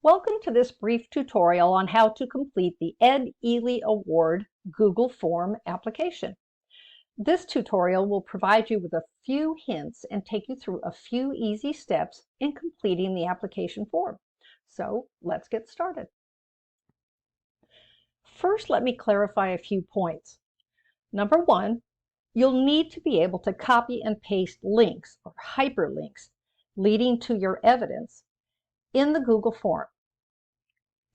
Welcome to this brief tutorial on how to complete the Ed Ely Award Google Form application. This tutorial will provide you with a few hints and take you through a few easy steps in completing the application form. So let's get started. First, let me clarify a few points. Number one, you'll need to be able to copy and paste links or hyperlinks leading to your evidence in the Google form.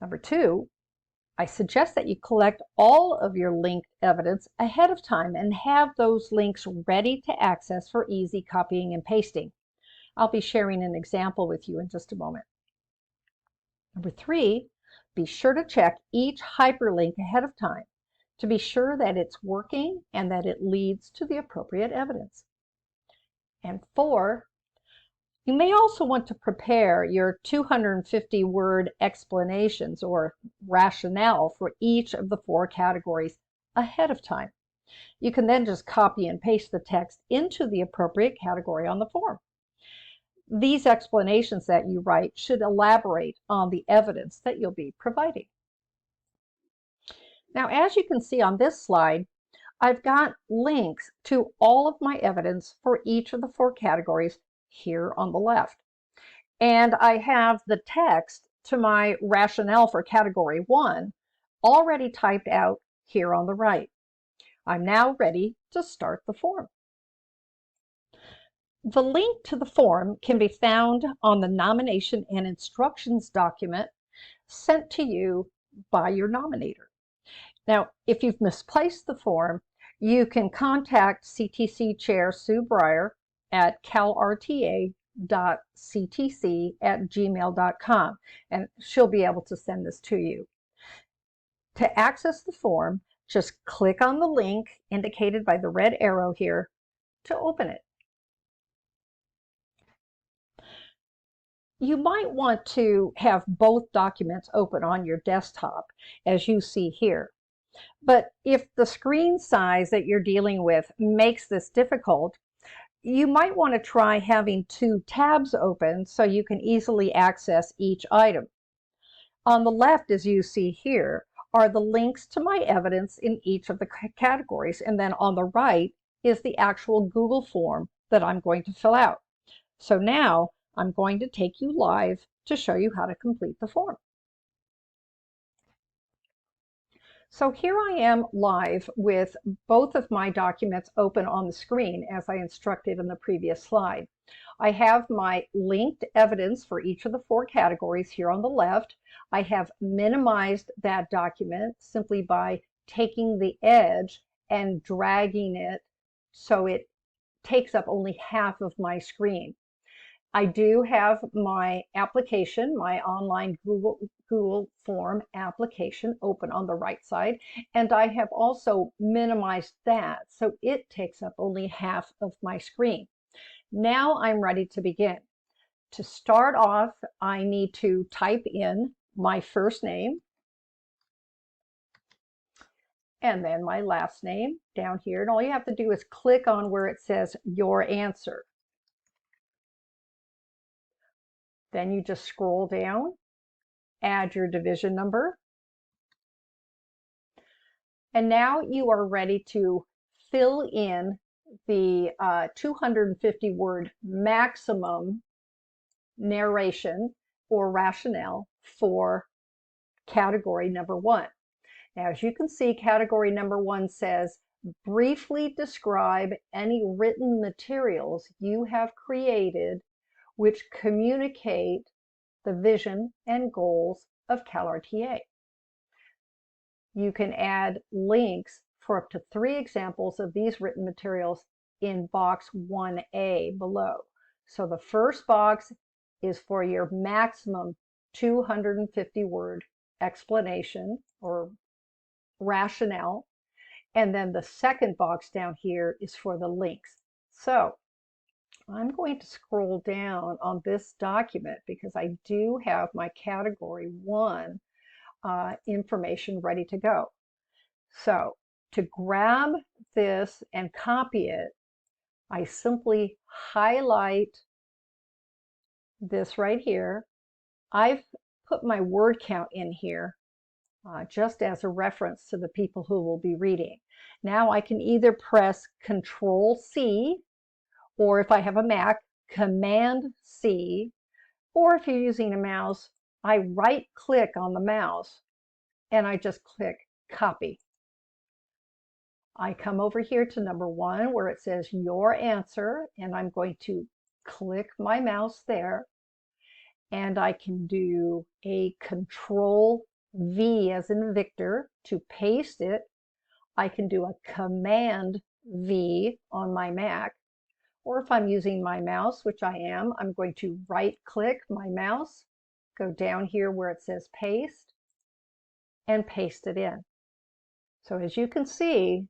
Number two, I suggest that you collect all of your linked evidence ahead of time and have those links ready to access for easy copying and pasting. I'll be sharing an example with you in just a moment. Number three, be sure to check each hyperlink ahead of time to be sure that it's working and that it leads to the appropriate evidence. And four, you may also want to prepare your 250-word explanations or rationale for each of the four categories ahead of time. You can then just copy and paste the text into the appropriate category on the form. These explanations that you write should elaborate on the evidence that you'll be providing. Now, as you can see on this slide, I've got links to all of my evidence for each of the four categories here on the left. And I have the text to my rationale for category 1 already typed out here on the right. I'm now ready to start the form. The link to the form can be found on the nomination and instructions document sent to you by your nominator. Now, if you've misplaced the form, you can contact CTC Chair Sue Breyer at calrta.ctc@gmail.com, and she'll be able to send this to you. To access the form, just click on the link indicated by the red arrow here to open it. You might want to have both documents open on your desktop, as you see here. But if the screen size that you're dealing with makes this difficult, you might want to try having two tabs open so you can easily access each item. On the left, as you see here, are the links to my evidence in each of the categories, and then on the right is the actual Google form that I'm going to fill out. So now I'm going to take you live to show you how to complete the form. So here I am live with both of my documents open on the screen as I instructed in the previous slide. I have my linked evidence for each of the four categories here on the left. I have minimized that document simply by taking the edge and dragging it so it takes up only half of my screen. I do have my application, my online Google form application open on the right side, and I have also minimized that so it takes up only half of my screen. Now I'm ready to begin. To start off, I need to type in my first name and then my last name down here, and all you have to do is click on where it says your answer. Then you just scroll down, add your division number, and now you are ready to fill in the 250-word maximum narration or rationale for category number 1. Now, as you can see, category number 1 says, briefly describe any written materials you have created which communicate the vision and goals of CalRTA. You can add links for up to 3 examples of these written materials in box 1A below. So the first box is for your maximum 250-word explanation or rationale, and then the second box down here is for the links. So I'm going to scroll down on this document because I do have my category 1 information ready to go. So to grab this and copy it, I simply highlight this right here. I've put my word count in here just as a reference to the people who will be reading. Now I can either press Control C, or if I have a Mac, Command C, or if you're using a mouse, I right click on the mouse and I just click copy. I come over here to number 1 where it says your answer, and I'm going to click my mouse there, and I can do a Control V as in Victor to paste it. I can do a Command V on my Mac, or if I'm using my mouse, which I am, I'm going to right click my mouse, go down here where it says paste, and paste it in. So as you can see,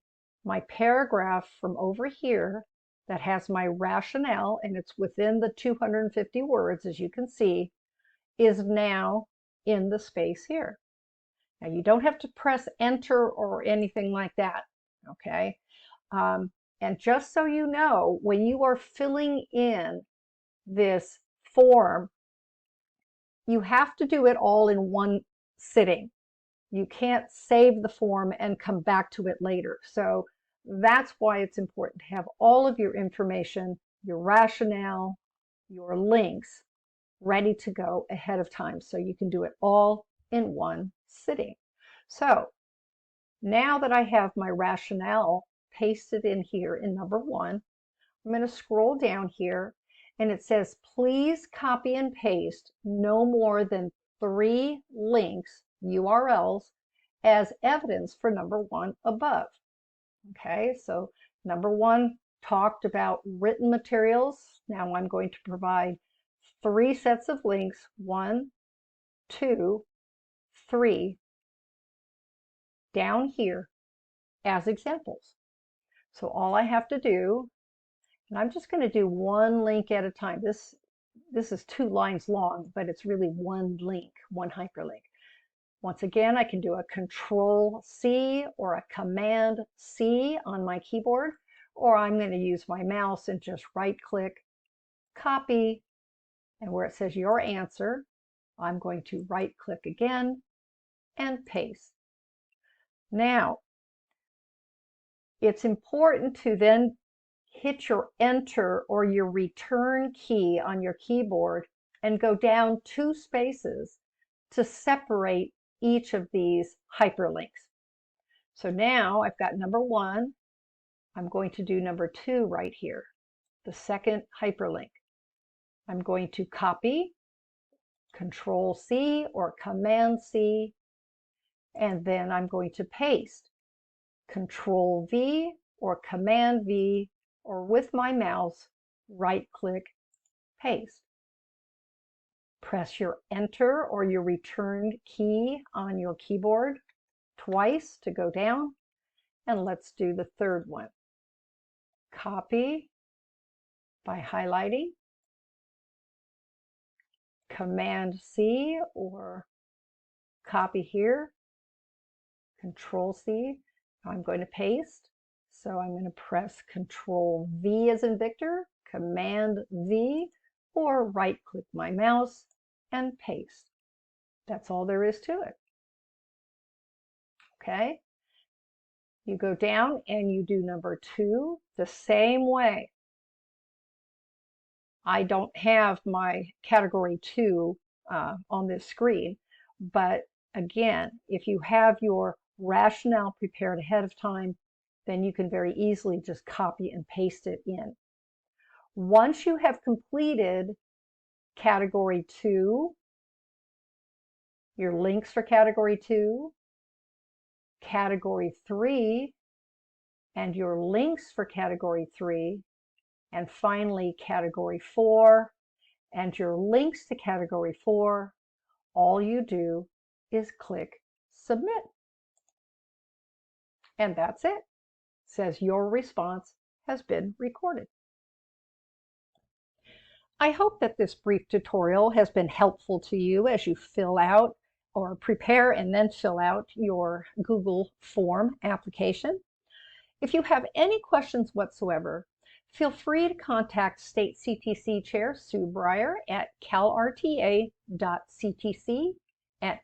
my paragraph from over here that has my rationale, and it's within the 250 words, as you can see, is now in the space here. Now you don't have to press enter or anything like that, okay? And just so you know, when you are filling in this form, you have to do it all in one sitting. You can't save the form and come back to it later. So that's why it's important to have all of your information, your rationale, your links ready to go ahead of time so you can do it all in one sitting. So now that I have my rationale pasted in here in number 1, I'm going to scroll down here, and it says please copy and paste no more than 3 links, URLs, as evidence for number 1 above. Okay, so number 1 talked about written materials. Now I'm going to provide 3 sets of links, 1, 2, 3, down here as examples. So all I have to do, and I'm just going to do 1 link at a time. This is 2 lines long, but it's really 1 link, 1 hyperlink. Once again, I can do a Control C or a Command C on my keyboard, or I'm going to use my mouse and just right click, copy, and where it says your answer, I'm going to right click again and paste. Now, it's important to then hit your enter or your return key on your keyboard and go down 2 spaces to separate each of these hyperlinks. So now I've got number 1. I'm going to do number 2 right here, the second hyperlink. I'm going to copy, Control C or Command C, and then I'm going to paste, Control V or Command V, or with my mouse, right click, paste. Press your enter or your return key on your keyboard twice to go down, and let's do the third one. Copy by highlighting, Command C or copy here, Control C. I'm going to paste, so I'm going to press Control V as in Victor, Command V, or right click my mouse and paste. That's all there is to it. Okay? You go down and you do number 2 the same way. I don't have my category 2 on this screen, but again, if you have your rationale prepared ahead of time, then you can very easily just copy and paste it in. Once you have completed category 2, your links for category 2, category 3, and your links for category 3, and finally category 4, and your links to category 4, all you do is click submit. And that's it. It says your response has been recorded. I hope that this brief tutorial has been helpful to you as you fill out or prepare and then fill out your Google form application. If you have any questions whatsoever, feel free to contact State CTC Chair Sue Breyer at calrta.ctc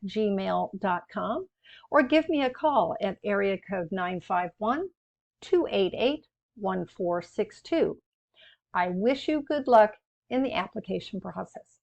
gmail.com, or give me a call at area code 951-288-1462. I wish you good luck in the application process.